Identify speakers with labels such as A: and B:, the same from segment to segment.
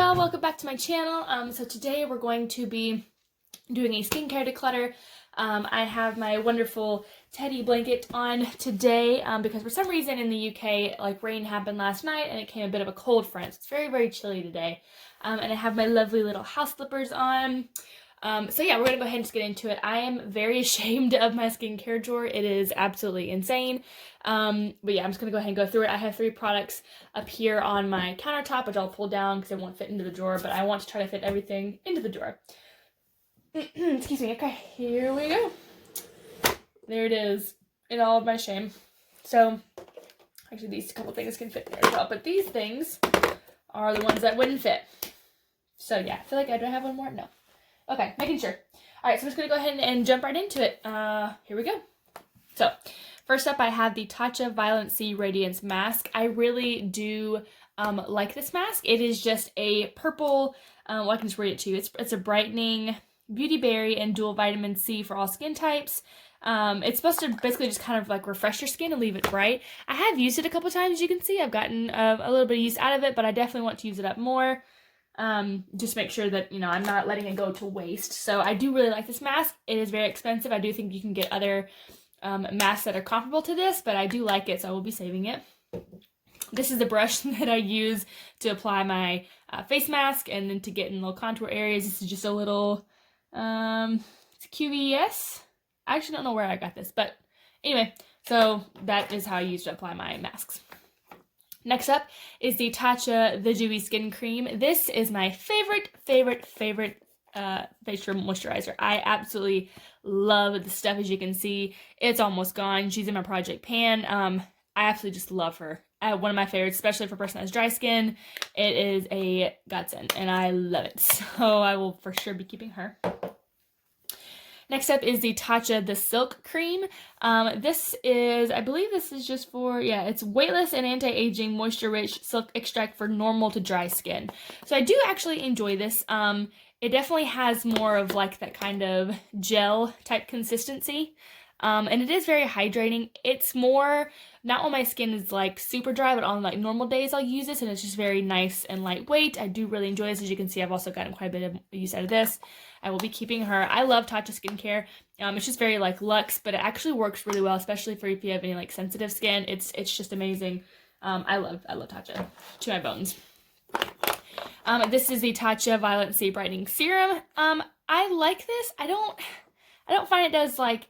A: y'all, welcome back to my channel. So today we're going to be doing a skincare declutter. I have my wonderful teddy blanket on today because for some reason in the UK, like rain happened last night and it came a bit of a cold front. So it's very, very chilly today. And I have my lovely little house slippers on. So yeah, we're gonna go ahead and just get into it. I am very ashamed of my skincare drawer. It is absolutely insane. But yeah, I'm just gonna go ahead and go through it. I have 3 products up here on my countertop, which I'll pull down because it won't fit into the drawer, but I want to try to fit everything into the drawer. Excuse me. Okay, here we go. There it is in all of my shame. So actually these couple things can fit there as well, but these things are the ones that wouldn't fit. So yeah, I feel like I don't have one more. No. Okay, making sure. All right, so I'm just gonna go ahead and jump right into it. Here we go. So first up, I have the Tatcha Violent C Radiance Mask. I really do like this mask. It is just a purple, well, I can just read it to you. It's a brightening beauty berry and dual vitamin C for all skin types. It's supposed to basically just kind of like refresh your skin and leave it bright. I have used it a couple times, as you can see. I've gotten a little bit of use out of it, but I definitely want to use it up more. Just make sure that, you know, I'm not letting it go to waste. So I do really like this mask. It is very expensive. I do think you can get other masks that are comparable to this, but I do like it, so I will be saving it. This is the brush that I use to apply my face mask and then to get in little contour areas. This is just a little, it's QVS. I actually don't know where I got this, but anyway, so that is how I use to apply my masks. Next up is the Tatcha The Dewy Skin Cream. This is my favorite facial moisturizer. I absolutely love this stuff. As you can see, it's almost gone. She's in my project pan. I absolutely just love her. One of my favorites, especially for a person that has dry skin. It is a godsend, and I love it. So I will for sure be keeping her. Next up is the Tatcha The Silk Cream. This is, I believe this is just for, yeah, it's weightless and anti-aging moisture-rich silk extract for normal to dry skin. So I do actually enjoy this. It definitely has more of like that kind of gel type consistency. And it is very hydrating. It's more, not when my skin is like super dry, but on like normal days I'll use this and it's just very nice and lightweight. I do really enjoy this. As you can see, I've also gotten quite a bit of use out of this. I will be keeping her. I love Tatcha skincare. It's just very like luxe, but it actually works really well, especially for if you have any like sensitive skin. It's just amazing. I love Tatcha to my bones. This is the Tatcha Violent C Brightening Serum. I like this. I don't find it does like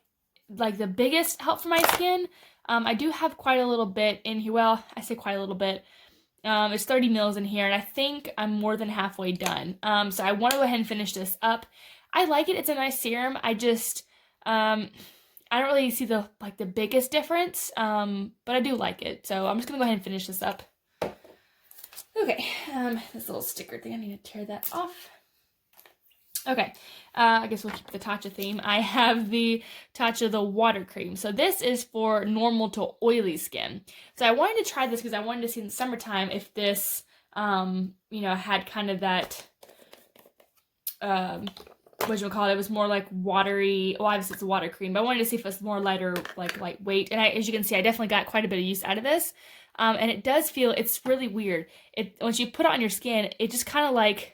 A: the biggest help for my skin. I do have quite a little bit in here. Well, I say quite a little bit. It's 30 mils in here, and I think I'm more than halfway done. So I want to go ahead and finish this up. I like it. It's a nice serum. I just, I don't really see the biggest difference, but I do like it. So I'm just going to go ahead and finish this up. Okay, this little sticker thing, I need to tear that off. Okay, I guess we'll keep the Tatcha theme. I have the Tatcha The Water Cream. So this is for normal to oily skin. So I wanted to try this because I wanted to see in the summertime if this, you know, had kind of that, whatchamacallit, it was more like watery. Well, obviously it's a water cream, but I wanted to see if it was more lighter, like lightweight. And as you can see, I definitely got quite a bit of use out of this. And it does feel, it's really weird. Once you put it on your skin, it just kind of like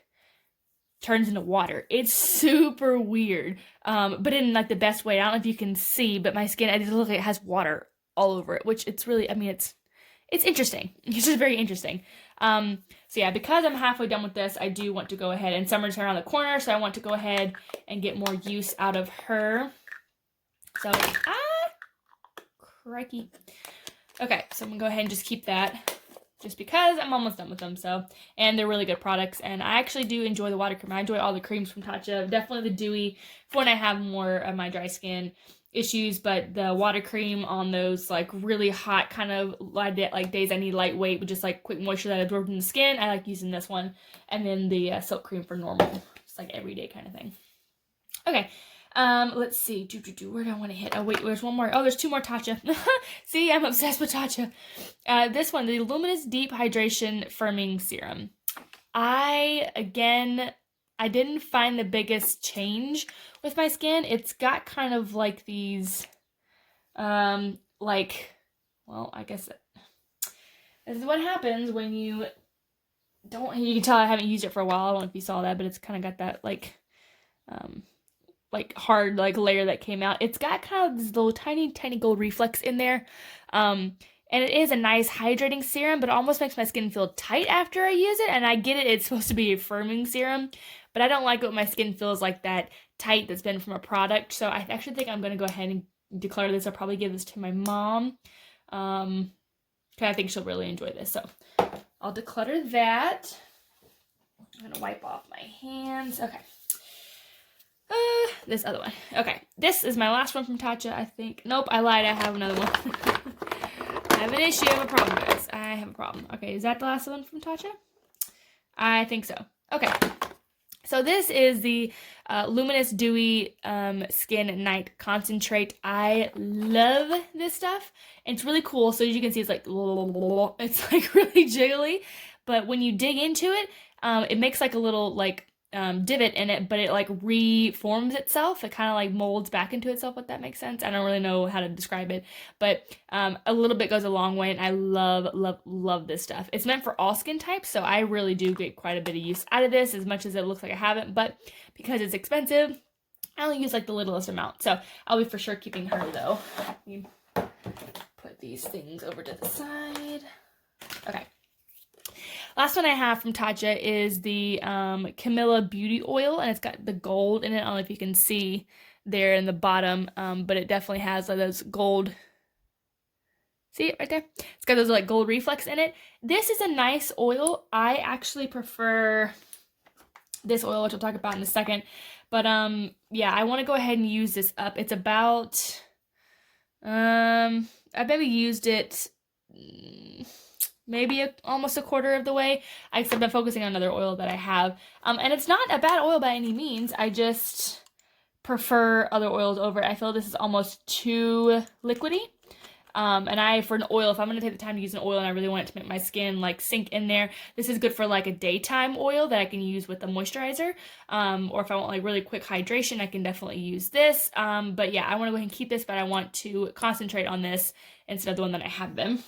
A: turns into water. It's super weird, but in like the best way. I don't know if you can see, but my skin, it looks like it has water all over it, which it's really, I mean, it's interesting. It's just very interesting. So yeah, because I'm halfway done with this, I do want to go ahead, and summer's around the corner, so I want to go ahead and get more use out of her. So, crikey. Okay, so I'm gonna go ahead and just keep that, just because I'm almost done with them. So, and they're really good products, and I actually do enjoy the water cream. I enjoy all the creams from Tatcha. Definitely the dewy for when I have more of my dry skin issues, but the water cream on those like really hot kind of like days I need lightweight with just like quick moisture that absorbs in the skin, I like using this one. And then the silk cream for normal, just like everyday kind of thing. Okay. Let's see. Where do I want to hit? Oh, wait, there's one more. Oh, there's 2 more Tatcha. See, I'm obsessed with Tatcha. This one, the Luminous Deep Hydration Firming Serum. I didn't find the biggest change with my skin. It's got kind of like these, well, I guess this is what happens when you you can tell I haven't used it for a while. I don't know if you saw that, but it's kind of got that like hard like layer that came out. It's got kind of this little tiny gold reflex in there. And it is a nice hydrating serum, but it almost makes my skin feel tight after I use it. And I get it, it's supposed to be a firming serum, but I don't like it when my skin feels like that tight that's been from a product. So I actually think I'm going to go ahead and declutter this. I'll probably give this to my mom. Because I think she'll really enjoy this. So I'll declutter that. I'm going to wipe off my hands. Okay. This other one. Okay. This is my last one from Tatcha, I think. Nope, I lied. I have another one. I have an issue. I have a problem, guys. I have a problem. Okay, is that the last one from Tatcha? I think so. Okay. So this is the Luminous Dewy Skin Night Concentrate. I love this stuff. It's really cool. So as you can see, it's like really jiggly. But when you dig into it, it makes like a little like divot in it, but it like reforms itself. It kind of like molds back into itself, if that makes sense. I don't really know how to describe it, but a little bit goes a long way, and I love this stuff. It's meant for all skin types, so I really do get quite a bit of use out of this, as much as it looks like I haven't, but because it's expensive, I only use like the littlest amount. So I'll be for sure keeping her though. Let me put these things over to the side. Okay. Last one I have from Tatcha is the Camilla Beauty Oil, and it's got the gold in it. I don't know if you can see there in the bottom, but it definitely has like those gold. See it right there? It's got those like gold reflex in it. This is a nice oil. I actually prefer this oil, which I'll talk about in a second. But yeah, I want to go ahead and use this up. It's about I've maybe used it maybe almost a quarter of the way. I've been focusing on another oil that I have. And it's not a bad oil by any means. I just prefer other oils over it. I feel this is almost too liquidy. And for an oil, if I'm going to take the time to use an oil and I really want it to make my skin like sink in there, this is good for like a daytime oil that I can use with a moisturizer. Or if I want like really quick hydration, I can definitely use this. But yeah, I want to go ahead and keep this, but I want to concentrate on this instead of the one that I have been.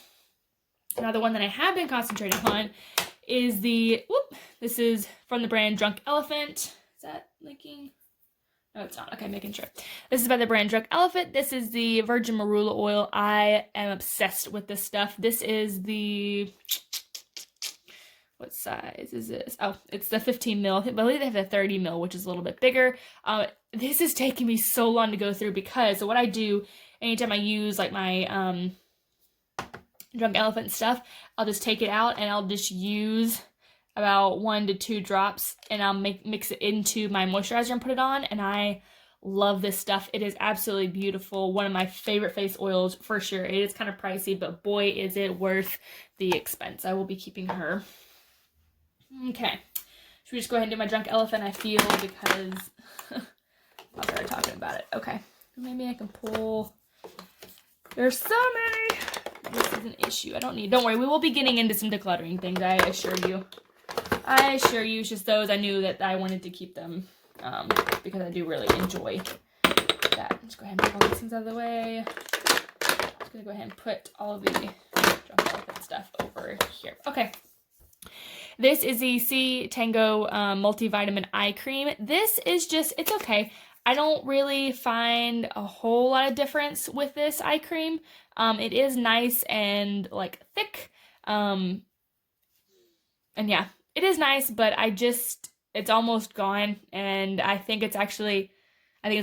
A: Now, the one that I have been concentrating on is this is from the brand Drunk Elephant. Is that linking? No, it's not. Okay, making sure. This is by the brand Drunk Elephant. This is the Virgin Marula oil. I am obsessed with this stuff. This is the, what size is this? Oh, it's the 15 mil. I believe they have a 30 mil, which is a little bit bigger. This is taking me so long to go through because, so what I do anytime I use like my, Drunk Elephant stuff, I'll just take it out and I'll just use about 1 to 2 drops and I'll mix it into my moisturizer and put it on, and I love this stuff. It is absolutely beautiful. One of my favorite face oils for sure. It is kind of pricey, but boy is it worth the expense. I will be keeping her. Okay. Should we just go ahead and do my Drunk Elephant, I feel, because I'll start talking about it. Okay. Maybe I can pull. There's so many. This is an issue. Don't worry, we will be getting into some decluttering things, I assure you. It's just those I knew that I wanted to keep them, because I do really enjoy that. Let's go ahead and put all these things out of the way. Just gonna go ahead and put all of the Drunk Elephant stuff over here. Okay. This is the C Tango Multivitamin Eye Cream. This is just, it's okay. I don't really find a whole lot of difference with this eye cream. It is nice and like thick. And yeah, it is nice, but it's almost gone. And I think it's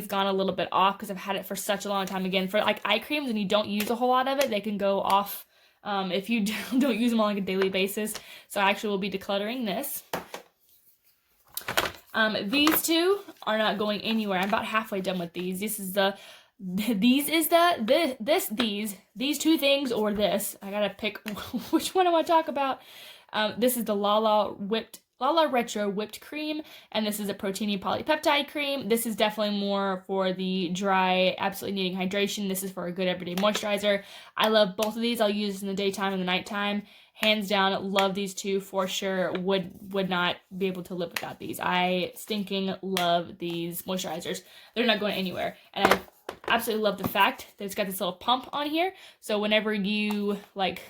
A: gone a little bit off because I've had it for such a long time. Again, for like eye creams, and you don't use a whole lot of it, they can go off if you don't use them on like a daily basis. So I actually will be decluttering this. These two are not going anywhere. I'm about halfway done with these. These two things or this. I gotta pick which one I want to talk about. This is the Lala Retro Whipped Cream, and this is a Proteiny Polypeptide Cream. This is definitely more for the dry, absolutely needing hydration. This is for a good everyday moisturizer. I love both of these. I'll use this in the daytime and the nighttime. Hands down, love these two for sure. Would not be able to live without these. I stinking love these moisturizers. They're not going anywhere. And I absolutely love the fact that it's got this little pump on here. So whenever you, like,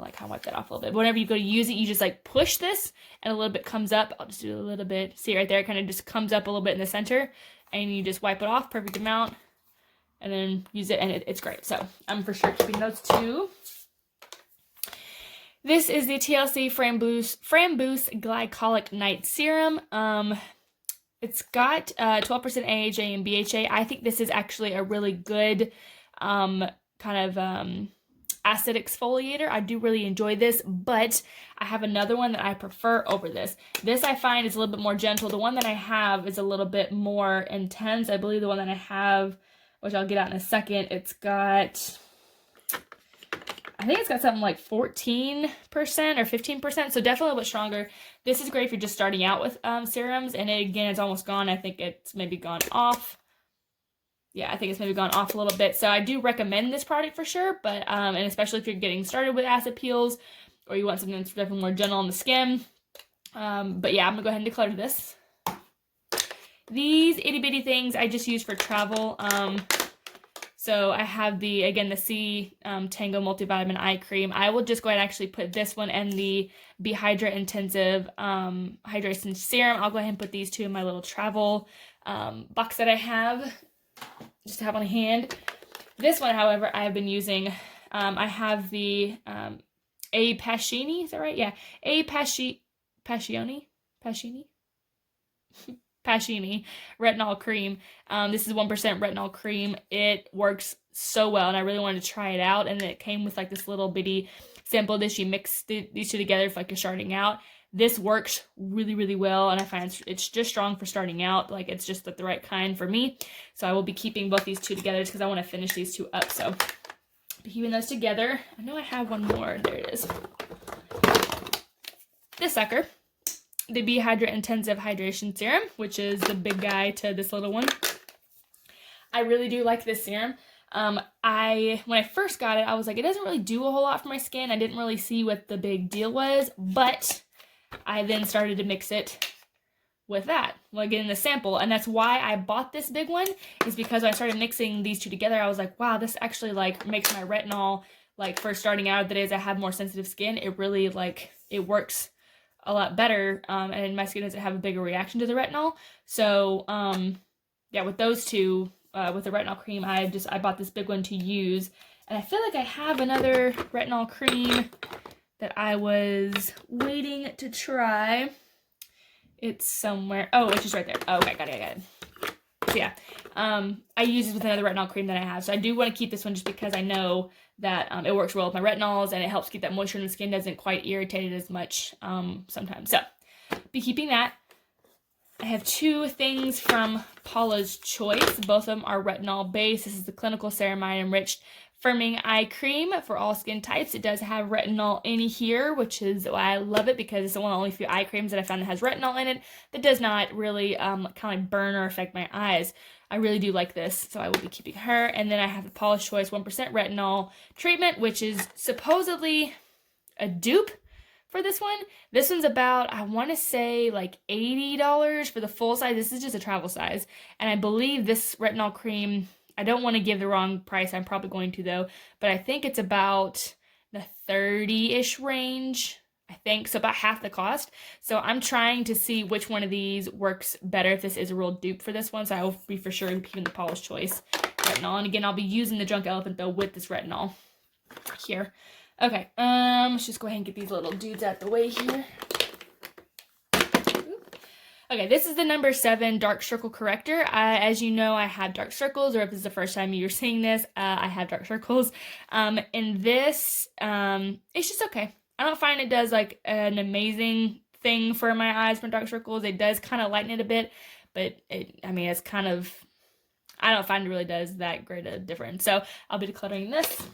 A: like how I wipe that off a little bit. But whenever you go to use it, you just like push this and a little bit comes up. I'll just do a little bit. See right there, it kind of just comes up a little bit in the center and you just wipe it off, perfect amount, and then use it, and it's great. So I'm for sure keeping those two. This is the TLC Framboos Glycolic Night Serum. It's got 12% AHA and BHA. I think this is actually a really good kind of acid exfoliator. I do really enjoy this, but I have another one that I prefer over this. This I find is a little bit more gentle. The one that I have is a little bit more intense. I believe the one that I have, which I'll get out in a second, I think it's got something like 14% or 15%, so definitely a little bit stronger. This is great if you're just starting out with serums, and again, it's almost gone. I think it's maybe gone off. Yeah, I think it's maybe gone off a little bit. So I do recommend this product for sure, but and especially if you're getting started with acid peels or you want something that's definitely more gentle on the skin. But yeah, I'm gonna go ahead and declutter this. These itty bitty things I just use for travel. So I have the C Tango Multivitamin Eye Cream. I will just go ahead and actually put this one and the Be Hydrate Intensive Hydration Serum. I'll go ahead and put these two in my little travel box that I have, just to have on hand. This one, however, I have been using. I have the A Pascini, is that right? Yeah, A Pascini retinol cream. This is 1% retinol cream. It works so well, and I really wanted to try it out. And it came with like this little bitty sample dish. You mix these two together if like you're starting out. This works really, really well, and I find it's just strong for starting out. Like, it's just the right kind for me. So I will be keeping both these two together just because I want to finish these two up. So be keeping those together. I know I have one more. There it is. This sucker, the Be Hydrate Intensive Hydration Serum, which is the big guy to this little one. I really do like this serum. When I first got it, I was like, it doesn't really do a whole lot for my skin. I didn't really see what the big deal was, but I then started to mix it with that, like getting the sample, and that's why I bought this big one, is because when I started mixing these two together, I was like, wow, this actually like makes my retinol, like for starting out the days I have more sensitive skin, it really like, it works a lot better, and my skin doesn't have a bigger reaction to the retinol. So yeah, with those two, with the retinol cream, I bought this big one to use, and I feel like I have another retinol cream that I was waiting to try. It's somewhere. Oh, it's just right there. Oh, okay, got it. So yeah, I use this with another retinol cream that I have. So I do want to keep this one just because I know that it works well with my retinols, and it helps keep that moisture in the skin, doesn't quite irritate it as much sometimes. So be keeping that. I have two things from Paula's Choice. Both of them are retinol based. This is the Clinical Ceramide Enriched Firming Eye Cream for all skin types. It does have retinol in here, which is why I love it, because it's one of the only few eye creams that I found that has retinol in it that does not really kind of like burn or affect my eyes. I really do like this, so I will be keeping her. And then I have the Paula's Choice 1% retinol treatment, which is supposedly a dupe for this one. This one's about, I want to say like $80 for the full size. This is just a travel size. And I believe this retinol cream, I don't want to give the wrong price. I'm probably going to though, but I think it's about the 30-ish range. I think so, about half the cost. So I'm trying to see which one of these works better, if this is a real dupe for this one. So I will be for sure keeping the Paula's Choice retinol. And again, I'll be using the Drunk Elephant though with this retinol here. Okay, let's just go ahead and get these little dudes out the way here. Okay, this is the number 7 Dark Circle Corrector. As you know, I have dark circles, or if this is the first time you're seeing this, I have dark circles. And this, it's just okay. I don't find it does like an amazing thing for my eyes from dark circles. It does kind of lighten it a bit, but it's kind of, I don't find it really does that great a difference. So I'll be decluttering this.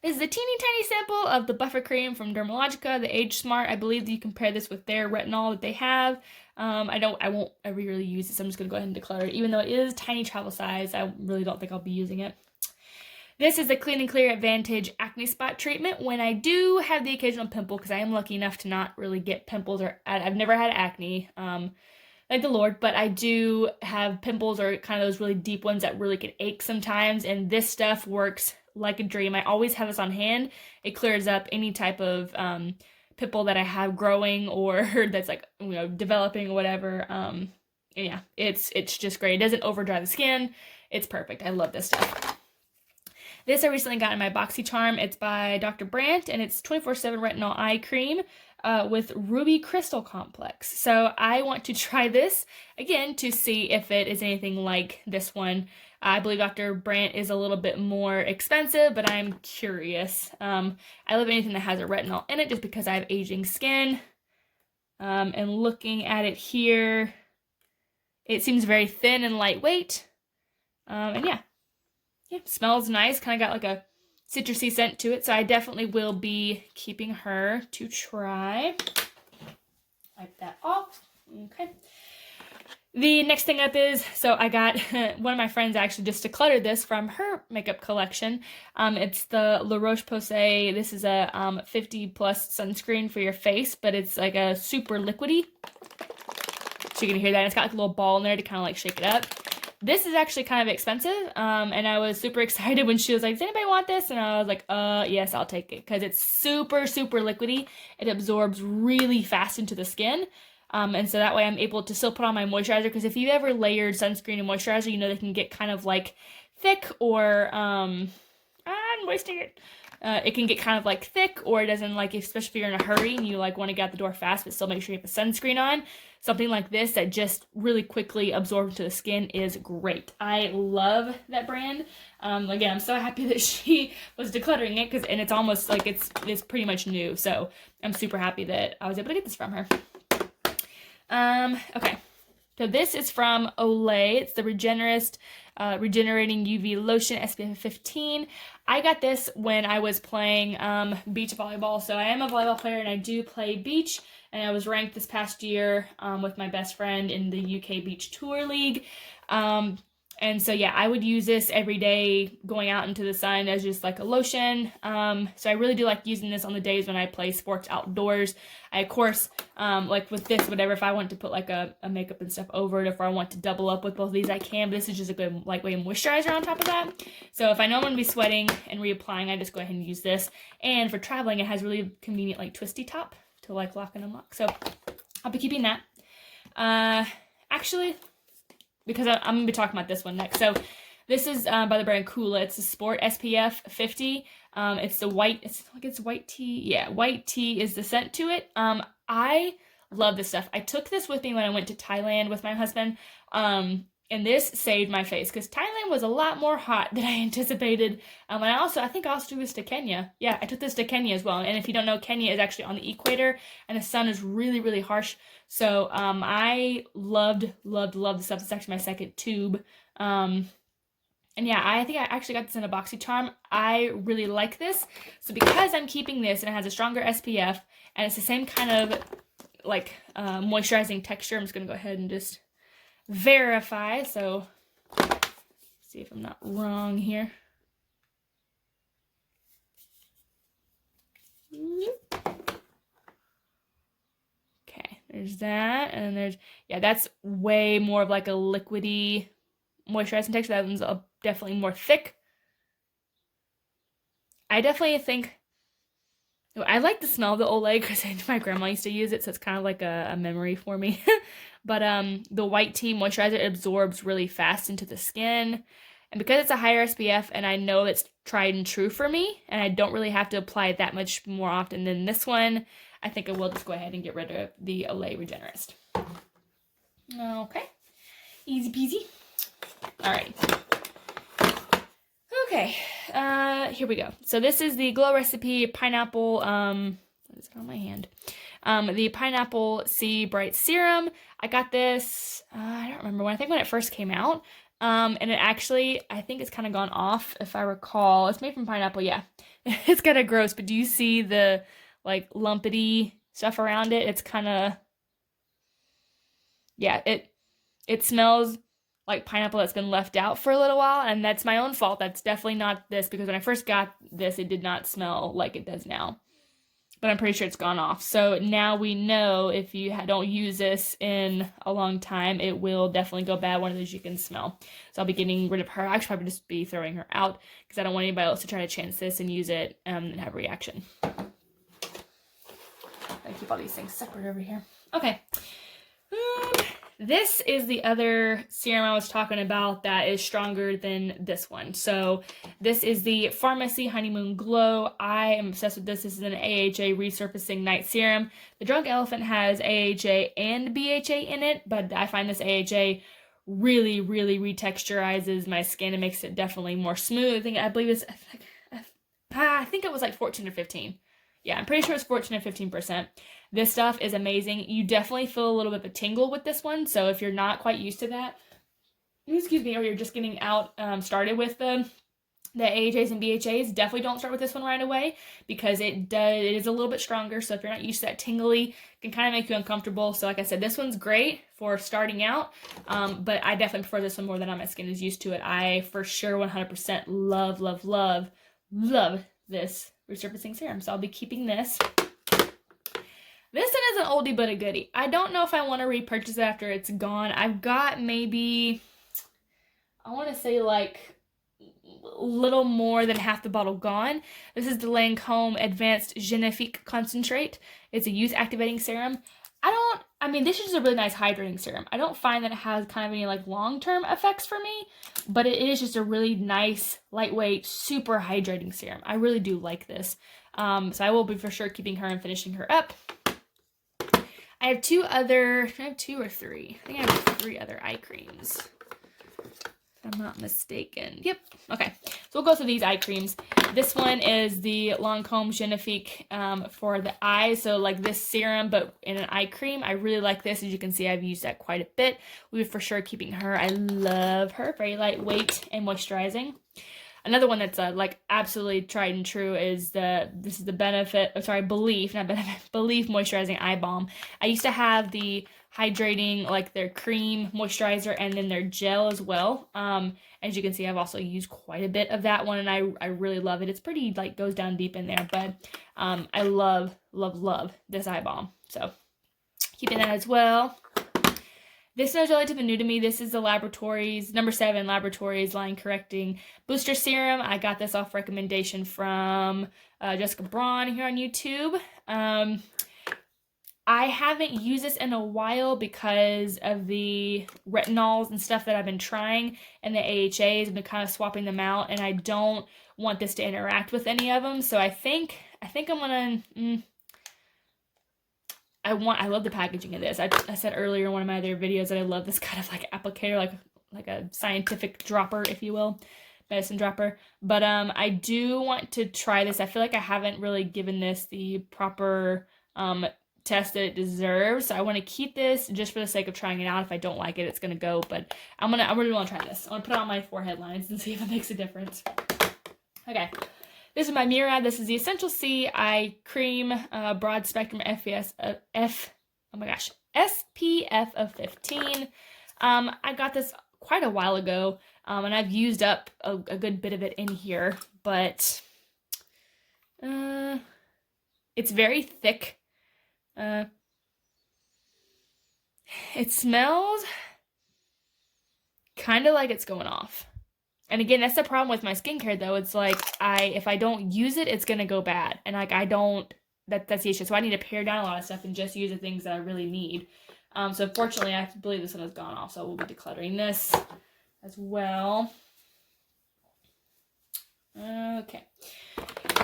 A: This is a teeny tiny sample of the buffer cream from Dermalogica, the Age Smart. I believe that you compare this with their retinol that they have. I won't ever really use this. I'm just going to go ahead and declutter it. Even though it is tiny travel size, I really don't think I'll be using it. This is a Clean and Clear Advantage Acne Spot Treatment. When I do have the occasional pimple, because I am lucky enough to not really get pimples, or I've never had acne, thank the Lord, but I do have pimples, or kind of those really deep ones that really can ache sometimes, and this stuff works like a dream. I always have this on hand. It clears up any type of pimple that I have growing or that's like, you know, developing or whatever. Yeah, it's just great. It doesn't over dry the skin. It's perfect. I love this stuff. This I recently got in my BoxyCharm. It's by Dr. Brandt, and it's 24/7 Retinol Eye Cream with Ruby Crystal Complex. So I want to try this again to see if it is anything like this one. I believe Dr. Brandt is a little bit more expensive, but I'm curious. I love anything that has a retinol in it just because I have aging skin. And looking at it here, it seems very thin and lightweight. And yeah, smells nice. Kind of got like a citrusy scent to it. So I definitely will be keeping her to try. Wipe that off. Okay. The next thing up is, so I got one of my friends actually just decluttered this from her makeup collection. It's the La Roche-Posay. This is a 50+ sunscreen for your face, but it's like a super liquidy. So you can hear that. It's got like a little ball in there to kind of like shake it up. This is actually kind of expensive, and I was super excited when she was like, does anybody want this? And I was like, yes, I'll take it, because it's super, super liquidy. It absorbs really fast into the skin, and so that way I'm able to still put on my moisturizer, because if you've ever layered sunscreen and moisturizer, you know they can get kind of like thick or, it can get kind of like thick, or it doesn't, like, especially if you're in a hurry and you like want to get out the door fast but still make sure you have the sunscreen on. Something like this that just really quickly absorbs into the skin is great. I love that brand. Again, I'm so happy that she was decluttering it, and it's almost like it's pretty much new. So I'm super happy that I was able to get this from her. Okay. So this is from Olay. It's the Regenerating UV Lotion SPF 15. I got this when I was playing beach volleyball. So I am a volleyball player and I do play beach. And I was ranked this past year with my best friend in the UK Beach Tour League. And so yeah, I would use this every day going out into the sun as just like a lotion. So I really do like using this on the days when I play sports outdoors. I, of course, like with this, whatever, if I want to put like a makeup and stuff over it, if I want to double up with both of these, I can. But this is just a good lightweight moisturizer on top of that. So if I know I'm going to be sweating and reapplying, I just go ahead and use this. And for traveling, it has really convenient like twisty top to like lock and unlock. So I'll be keeping that. Actually, because I'm going to be talking about this one next. So this is by the brand Coola. It's a Sport SPF 50. It's the white, it's white tea. Yeah, white tea is the scent to it. I love this stuff. I took this with me when I went to Thailand with my husband. And this saved my face because Thailand was a lot more hot than I anticipated. And I think I also took this to Kenya. Yeah, I took this to Kenya as well. And if you don't know, Kenya is actually on the equator and the sun is really, really harsh. So I loved this stuff. It's actually my second tube. And yeah, I think I actually got this in a BoxyCharm. I really like this. So because I'm keeping this and it has a stronger SPF and it's the same kind of like moisturizing texture, I'm just going to go ahead and just verify. So see if I'm not wrong here. Okay, there's that, and there's, yeah, that's way more of like a liquidy moisturizing texture. That one's definitely more thick. I definitely think I like the smell of the Olay because my grandma used to use it, so it's kind of like a memory for me. But the white tea moisturizer absorbs really fast into the skin. And because it's a higher SPF and I know it's tried and true for me, and I don't really have to apply it that much more often than this one, I think I will just go ahead and get rid of the Olay Regenerist. Okay. Easy peasy. All right. Okay, here we go. So this is the Glow Recipe Pineapple, what is it on my hand? The Pineapple Sea Bright Serum. I got this, I don't remember when, I think when it first came out. And it actually, I think it's kind of gone off, if I recall. It's made from pineapple, yeah. It's kind of gross, but do you see the, like, lumpity stuff around it? It's kind of, yeah, it smells like pineapple that's been left out for a little while, and that's my own fault. That's definitely not this, because when I first got this, it did not smell like it does now. but I'm pretty sure it's gone off. So now we know if you don't use this in a long time, it will definitely go bad. One of those you can smell. So I'll be getting rid of her. I should probably just be throwing her out because I don't want anybody else to try to chance this and use it and have a reaction. I keep all these things separate over here. Okay. This is the other serum I was talking about that is stronger than this one. So this is the Pharmacy Honeymoon Glow. I am obsessed with this. This is an AHA resurfacing night serum. The Drunk Elephant has AHA and BHA in it, but I find this AHA really, really retexturizes my skin and makes it definitely more smooth. I think it was like 14 or 15. Yeah, I'm pretty sure it's 14 or 15%. This stuff is amazing. You definitely feel a little bit of a tingle with this one. So if you're not quite used to that, excuse me, or you're just getting out started with the AHAs and BHAs, definitely don't start with this one right away because it is a little bit stronger. So if you're not used to that tingly, it can kind of make you uncomfortable. So like I said, this one's great for starting out, but I definitely prefer this one more than my skin is used to it. I for sure 100% love, love, love, love this resurfacing serum. So I'll be keeping this. This one is an oldie but a goodie. I don't know if I want to repurchase it after it's gone. I've got maybe, I want to say like a little more than half the bottle gone. This is the Lancome Advanced Genifique Concentrate. It's a youth activating serum. This is just a really nice hydrating serum. I don't find that it has kind of any like long-term effects for me, but it is just a really nice, lightweight, super hydrating serum. I really do like this. So I will be for sure keeping her and finishing her up. I have two or three. I think I have 3 other eye creams. If I'm not mistaken. Yep. Okay. So we'll go through these eye creams. This one is the Lancome Genifique for the eyes. So like this serum, but in an eye cream. I really like this. As you can see, I've used that quite a bit. We're for sure keeping her. I love her. Very lightweight and moisturizing. Another one that's like absolutely tried and true is Belief Moisturizing Eye Balm. I used to have the hydrating, like their cream moisturizer and then their gel as well. As you can see, I've also used quite a bit of that one and I really love it. It's pretty like goes down deep in there, but I love, love, love this eye balm. So keeping that as well. This is relatively new to me. This is the Laboratories, number 7 Laboratories Line Correcting Booster Serum. I got this off recommendation from Jessica Braun here on YouTube. I haven't used this in a while because of the retinols and stuff that I've been trying, and the AHAs. I've been kind of swapping them out, and I don't want this to interact with any of them. So I think I'm gonna. I love the packaging of this. I said earlier in one of my other videos that I love this kind of like applicator, like a scientific dropper, if you will, medicine dropper. But I do want to try this. I feel like I haven't really given this the proper test that it deserves. So I want to keep this just for the sake of trying it out. If I don't like it, it's gonna go. But I really want to try this. I want to put it on my forehead lines and see if it makes a difference. Okay. This is my Murad. This is the Essential C Eye Cream, broad spectrum SPF of 15. I got this quite a while ago, and I've used up a good bit of it in here, but it's very thick. It smells kind of like it's going off. And again, that's the problem with my skincare, though. It's like, if I don't use it, it's going to go bad. And like, that's the issue. So I need to pare down a lot of stuff and just use the things that I really need. So unfortunately, I believe this one has gone off. So we'll be decluttering this as well. Okay.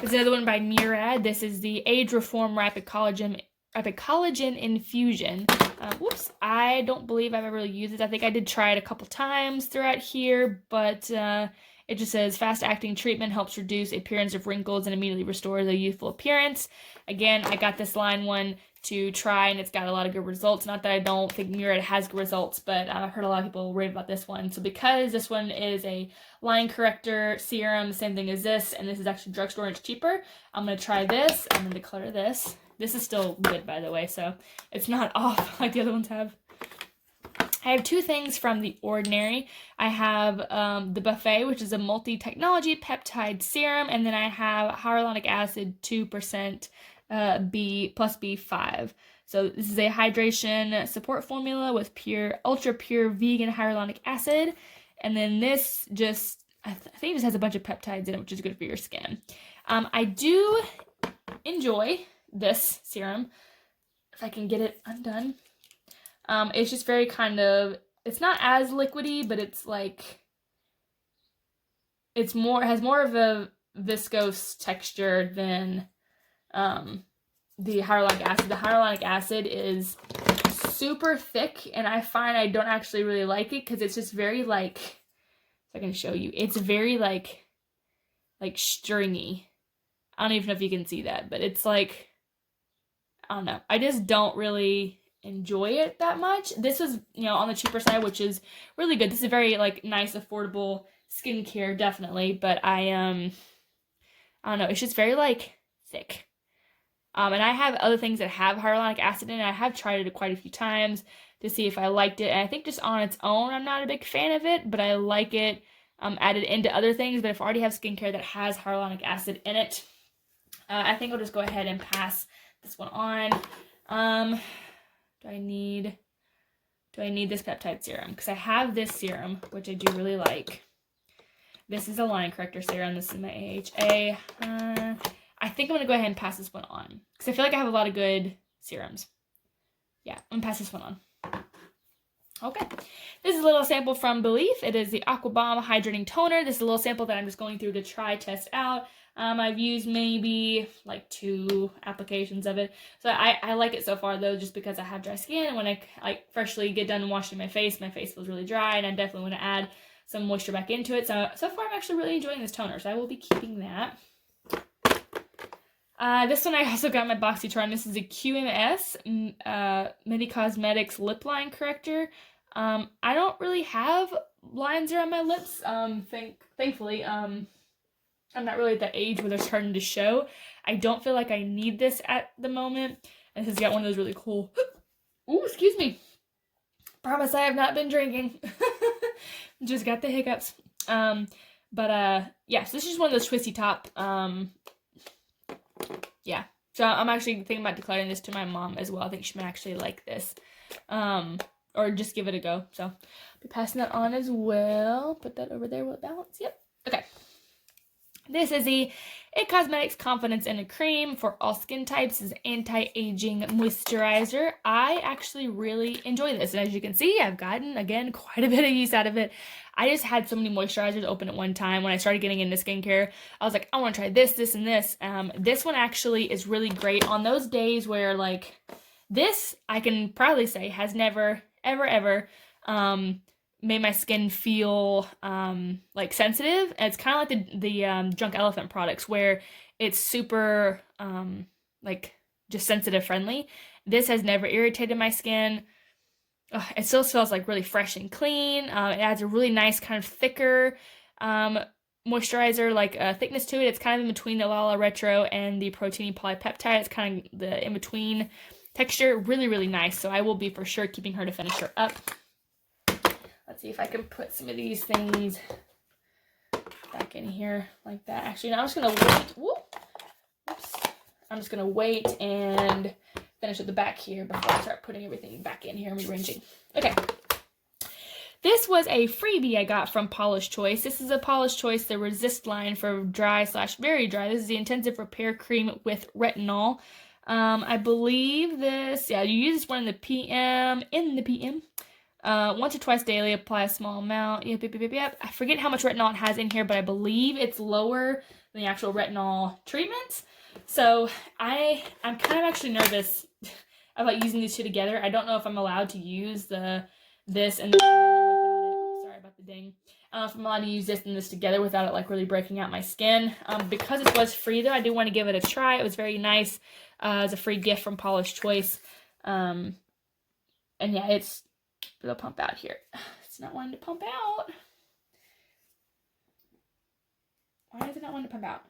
A: There's another one by Murad. This is the Age Reform Rapid Collagen Infusion. Whoops, I don't believe I've ever really used it. I think I did try it a couple times throughout here, but it just says fast-acting treatment helps reduce appearance of wrinkles and immediately restores a youthful appearance. Again, I got this line one to try, and it's got a lot of good results. Not that I don't think Murad has good results, but I've heard a lot of people rave about this one. So because this one is a line corrector serum, same thing as this, and this is actually drugstore and it's cheaper, I'm going to try this. I'm going to declutter this. This is still good, by the way, so it's not off like the other ones have. I have 2 things from The Ordinary. I have the Buffet, which is a multi-technology peptide serum, and then I have hyaluronic acid 2% B plus B5. So this is a hydration support formula with ultra pure vegan hyaluronic acid. And then this just, I think it just has a bunch of peptides in it, which is good for your skin. I do enjoy this serum, if I can get it undone. It's just very kind of, it's not as liquidy, but it's like, it has more of a viscose texture than the hyaluronic acid. The hyaluronic acid is super thick, and I find I don't actually really like it because it's just very like, if I can show you, it's very like stringy. I don't even know if you can see that, but it's like, I don't know. I just don't really enjoy it that much. This was, on the cheaper side, which is really good. This is very like nice, affordable skincare, definitely. But I don't know. It's just very like thick. And I have other things that have hyaluronic acid in it. I have tried it quite a few times to see if I liked it. And I think just on its own, I'm not a big fan of it, but I like it added into other things. But if I already have skincare that has hyaluronic acid in it, I think I'll just go ahead and pass this one on. Do I need this peptide serum? Because I have this serum, which I do really like. This is a line corrector serum. This is my AHA. I think I'm going to go ahead and pass this one on. Because I feel like I have a lot of good serums. Yeah, I'm going to pass this one on. Okay. This is a little sample from Belief. It is the Aqua Bomb Hydrating Toner. This is a little sample that I'm just going through to test out. I've used maybe like 2 applications of it. So I like it so far though, just because I have dry skin. And when I freshly get done washing my face feels really dry, and I definitely want to add some moisture back into it. So far I'm actually really enjoying this toner, so I will be keeping that. This one I also got my BoxyCharm. This is a QMS Medi Cosmetics Lip Line Corrector. I don't really have lines around my lips, thankfully. I'm not really at that age where they're starting to show. I don't feel like I need this at the moment. And this has got one of those really cool, ooh, excuse me. Promise I have not been drinking. Just got the hiccups. Yeah, so this is just one of those twisty top, yeah. So I'm actually thinking about declaring this to my mom as well. I think she might actually like this. Or just give it a go. So I'll be passing that on as well. Put that over there. Will it balance? Yep. Okay. This is the It Cosmetics Confidence in a Cream for all skin types. This is anti-aging moisturizer. I actually really enjoy this. And as you can see, I've gotten, again, quite a bit of use out of it. I just had so many moisturizers open at one time. When I started getting into skincare, I was like, I want to try this, this, and this. This one actually is really great on those days where, like, this, I can proudly say, has never, ever, made my skin feel like sensitive. And it's kind of like the Drunk Elephant products, where it's super like just sensitive friendly. This has never irritated my skin. It still smells like really fresh and clean. It adds a really nice kind of thicker moisturizer like thickness to it. It's kind of in between the Lala Retro and the Protein Polypeptide. It's kind of the in between texture. Really, really nice. So I will be for sure keeping her to finish her up. Let's see if I can put some of these things back in here like that. Actually, no, I'm just going to wait. Whoop. Oops. I'm just going to wait and finish at the back here before I start putting everything back in here and rearranging. Okay. This was a freebie I got from Polish Choice. This is a Polish Choice, the Resist line for dry/very dry. This is the Intensive Repair Cream with Retinol. I believe this, yeah, you use this one in the PM. Once or twice daily, apply a small amount. Yep. I forget how much retinol it has in here, but I believe it's lower than the actual retinol treatments. So I'm kind of actually nervous about using these two together. I don't know if I'm allowed to use this and this together without it. Sorry about the ding. If I'm allowed to use this and this together without it like really breaking out my skin. Because it was free though, I do want to give it a try. It was very nice as a free gift from Polish Choice. And yeah, it'll pump out here. It's not wanting to pump out. Why is it not wanting to pump out?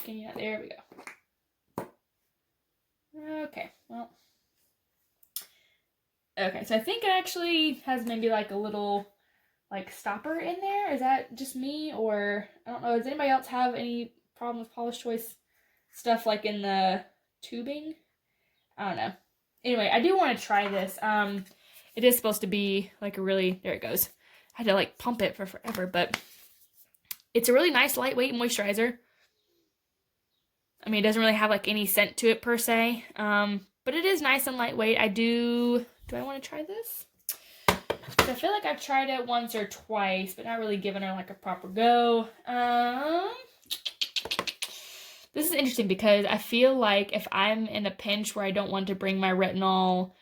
A: Can you not? There we go. Okay, well. Okay, so I think it actually has maybe like a little like stopper in there. Is that just me, or I don't know. Does anybody else have any problem with Polish Choice stuff like in the tubing. I don't know. Anyway, I do want to try this. It is supposed to be like a really, there it goes. I had to like pump it for forever, but it's a really nice lightweight moisturizer. I mean, it doesn't really have like any scent to it per se, but it is nice and lightweight. Do I want to try this? I feel like I've tried it once or twice, but not really given her like a proper go. This is interesting because I feel like if I'm in a pinch where I don't want to bring my retinol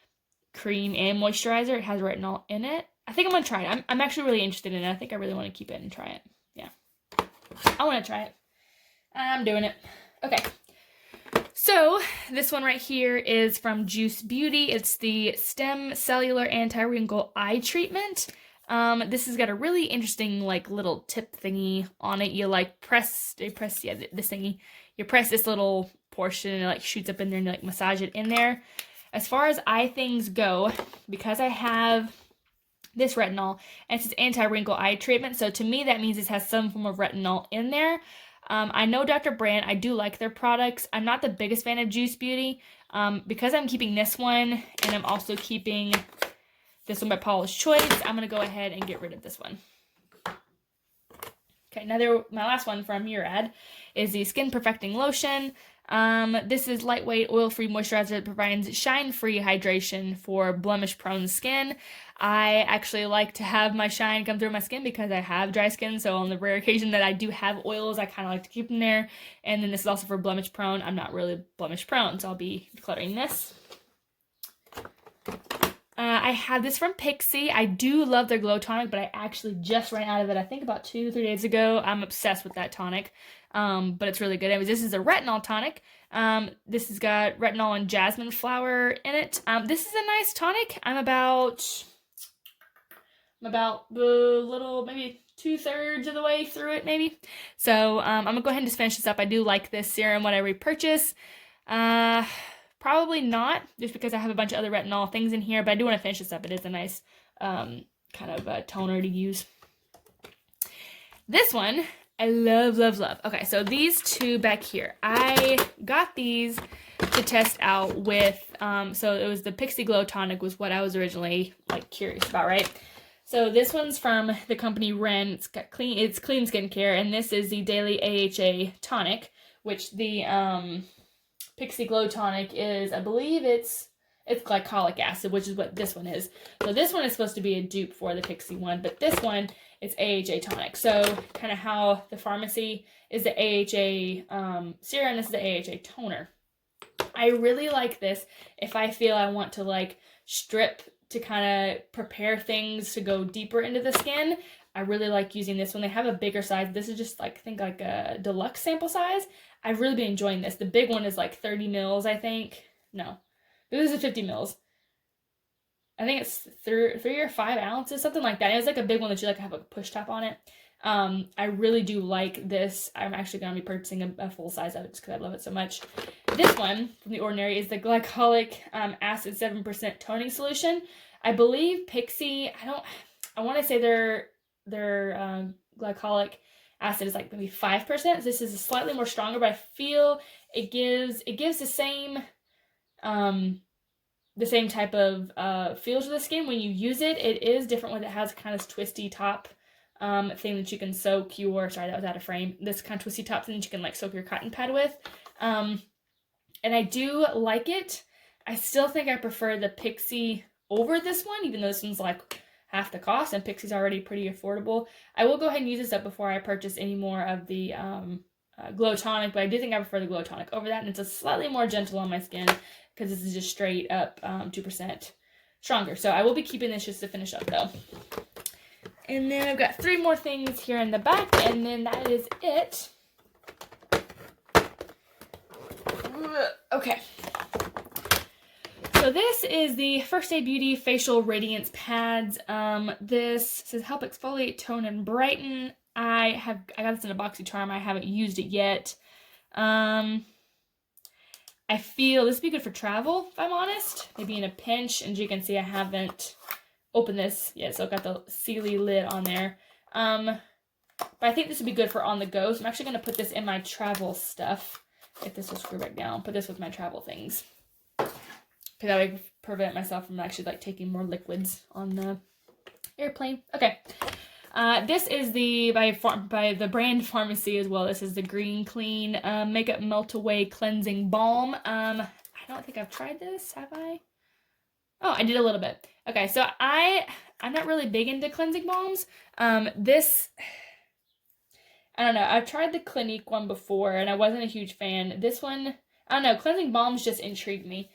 A: cream and moisturizer, it has retinol in it. I think I'm going to try it. I'm actually really interested in it. I think I really want to keep it and try it. Yeah. I want to try it. I'm doing it. Okay. So this one right here is from Juice Beauty. It's the Stem Cellular Anti-Wrinkle Eye Treatment. This has got a really interesting like little tip thingy on it. You like press this thingy. You press this little portion and it like shoots up in there and you like massage it in there. As far as eye things go, because I have this retinol and it's anti-wrinkle eye treatment, so to me that means it has some form of retinol in there. I know Dr. Brandt, I do like their products. I'm not the biggest fan of Juice Beauty. Because I'm keeping this one and I'm also keeping this one by Paula's Choice, I'm going to go ahead and get rid of this one. Okay, my last one from Murad is the Skin Perfecting Lotion. This is lightweight, oil-free moisturizer that provides shine-free hydration for blemish-prone skin. I actually like to have my shine come through my skin because I have dry skin, so on the rare occasion that I do have oils, I kind of like to keep them there. And then this is also for blemish-prone. I'm not really blemish-prone, so I'll be decluttering this. I have this from Pixi. I do love their Glow Tonic, but I actually just ran out of it, I think about 2-3 days ago. I'm obsessed with that tonic, but it's really good. Anyways, this is a retinol tonic. This has got retinol and jasmine flower in it. This is a nice tonic. I'm about maybe 2/3 of the way through it, maybe. So I'm gonna go ahead and just finish this up. I do like this serum when I repurchase. Probably not, just because I have a bunch of other retinol things in here, but I do want to finish this up. It is a nice kind of toner to use. This one, I love, love, love. Okay, so these two back here, I got these to test out with, so it was the Pixi Glow Tonic was what I was originally like curious about, right? So this one's from the company Ren. It's clean skincare, and this is the Daily AHA Tonic, which the Pixi Glow Tonic is, I believe it's glycolic acid, which is what this one is. So this one is supposed to be a dupe for the Pixi one, but this one is AHA Tonic. So kind of how the pharmacy is the AHA serum, this is the AHA toner. I really like this if I feel I want to like strip to kind of prepare things to go deeper into the skin. I really like using this one. They have a bigger size. This is just like, I think like a deluxe sample size. I've really been enjoying this. The big one is like 30 mils, I think. No, this is 50 mils. I think it's 3 or 5 ounces, something like that. It was like a big one that you like have a push top on it. I really do like this. I'm actually going to be purchasing a full size of it just because I love it so much. This one from The Ordinary is the glycolic acid 7% toning solution. I believe Pixi, I want to say their glycolic acid is like maybe 5%. This is slightly more stronger, but I feel it gives the same type of feel to the skin when you use it. It is different when it has kind of twisty top thing that you can soak your, sorry, that was out of frame, this kind of twisty top thing that you can like soak your cotton pad with. And I do like it. I still think I prefer the Pixi over this one, even though this one's like half the cost and Pixi's already pretty affordable. I will go ahead and use this up before I purchase any more of the Glow Tonic, but I do think I prefer the Glow Tonic over that, and it's a slightly more gentle on my skin because this is just straight up 2% stronger. So I will be keeping this just to finish up though. And then I've got 3 more things here in the back, and then that is it. Okay. So this is the First Aid Beauty Facial Radiance Pads. This says help exfoliate, tone, and brighten. I got this in a BoxyCharm. I haven't used it yet. I feel this would be good for travel, if I'm honest. Maybe in a pinch. And as you can see, I haven't opened this yet, so I've got the Sealy lid on there. But I think this would be good for on the go. So I'm actually going to put this in my travel stuff if this will screw back down. Put this with my travel things, because that would prevent myself from actually like taking more liquids on the airplane. Okay. This is by the brand Pharmacy as well. This is the Green Clean Makeup Melt Away Cleansing Balm. I don't think I've tried this, have I? Oh, I did a little bit. Okay, so I'm not really big into cleansing balms. This, I don't know. I've tried the Clinique one before, and I wasn't a huge fan. This one, I don't know. Cleansing balms just intrigued me.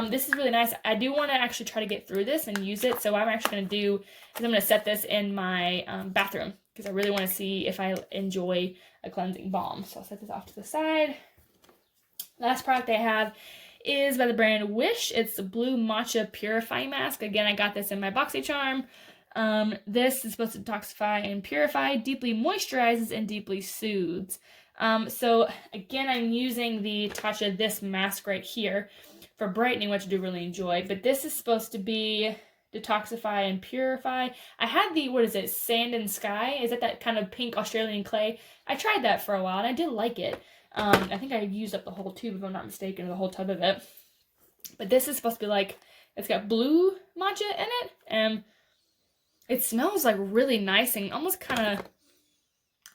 A: This is really nice. I do want to actually try to get through this and use it. So what I'm actually going to do is I'm going to set this in my bathroom, because I really want to see if I enjoy a cleansing balm. So I'll set this off to the side. Last product I have is by the brand Wish. It's the Blue Matcha Purifying Mask. Again, I got this in my BoxyCharm. This is supposed to detoxify and purify, deeply moisturizes, and deeply soothes. So again, I'm using the Tatcha This Mask right here for brightening, which I do really enjoy. But this is supposed to be detoxify and purify. I had the, what is it, Sand and Sky? Is that kind of pink Australian clay? I tried that for a while, and I did like it. I think I used up the whole tube, if I'm not mistaken, or the whole tub of it. But this is supposed to be like, it's got blue matcha in it, and it smells like really nice and almost kind of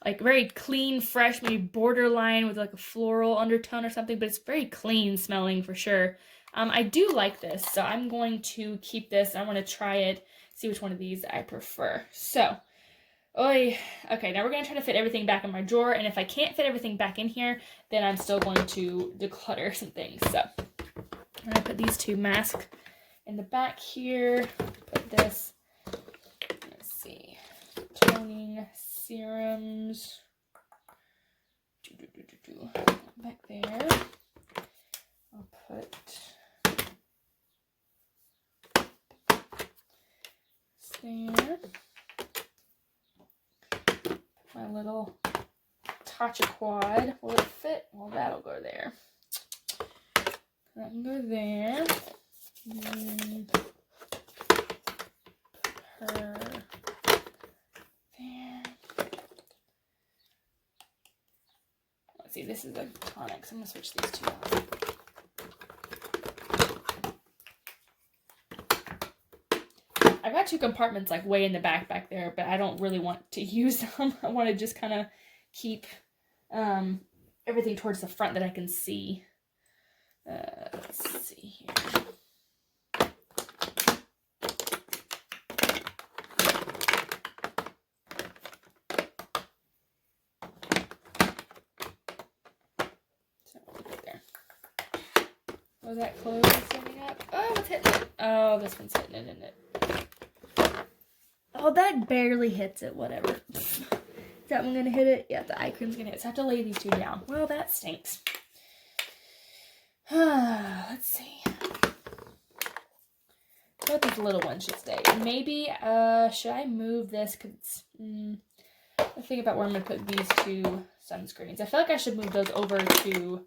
A: like very clean, fresh, maybe borderline with like a floral undertone or something, but it's very clean smelling for sure. I do like this, so I'm going to keep this. I want to try it, see which one of these I prefer. So, okay, now we're going to try to fit everything back in my drawer, and if I can't fit everything back in here, then I'm still going to declutter some things. So, I'm going to put these two masks in the back here. Put this, let's see, toning serums back there. I'll put there. My little Tatcha quad. Will it fit? Well, that'll go there. That can go there. And put her there. Let's see, this is a tonic, so I'm going to switch these two out. I've got two compartments like way in the back there, but I don't really want to use them. I want to just kind of keep everything towards the front that I can see. Let's see here. So we'll put it there. Was that close standing up? Oh, it's hitting it. Oh, this one's hitting it, isn't it? Oh, that barely hits it. Whatever. Is that one gonna hit it? Yeah, the eye cream's gonna hit it. So I have to lay these two down. Well, that stinks. Let's see. I thought these little ones should stay. Maybe, should I move this? Cause I think about where I'm gonna put these two sunscreens. I feel like I should move those over to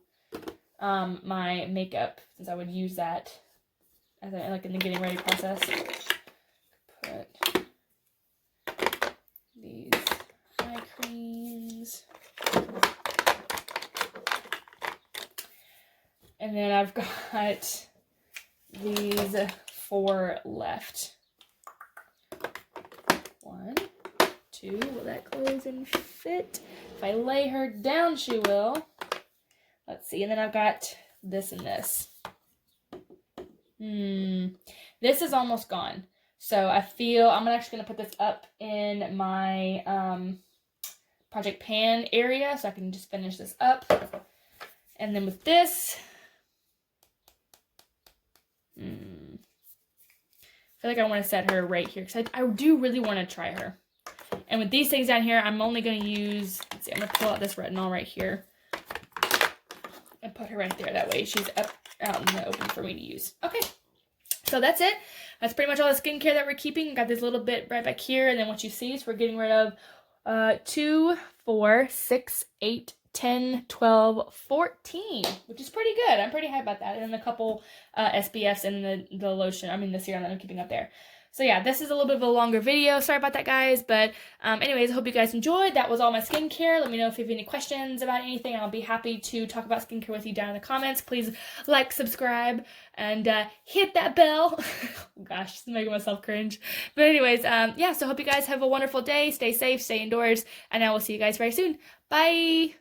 A: my makeup, since I would use that as like in the getting ready process. Put these eye creams. And then I've got these 4 left. 1, 2, will that close and fit? If I lay her down, she will. Let's see, and then I've got this and this. This is almost gone. So I feel I'm actually going to put this up in my Project Pan area so I can just finish this up. And then with this, I feel like I want to set her right here because I do really want to try her. And with these things down here, I'm only going to use, let's see, I'm going to pull out this retinol right here and put her right there. That way she's out in the open for me to use. Okay, so that's it. That's pretty much all the skincare that we're keeping. Got this little bit right back here, and then what you see is we're getting rid of 2, 4, 6, 8, 10, 12, 14, which is pretty good. I'm pretty happy about that. And then a couple SPFs and the lotion, the serum that I'm keeping up there. So yeah, this is a little bit of a longer video. Sorry about that, guys. But anyways, I hope you guys enjoyed. That was all my skincare. Let me know if you have any questions about anything. I'll be happy to talk about skincare with you down in the comments. Please like, subscribe, and hit that bell. Oh, gosh, just making myself cringe. But anyways, yeah, so hope you guys have a wonderful day. Stay safe, stay indoors, and I will see you guys very soon. Bye!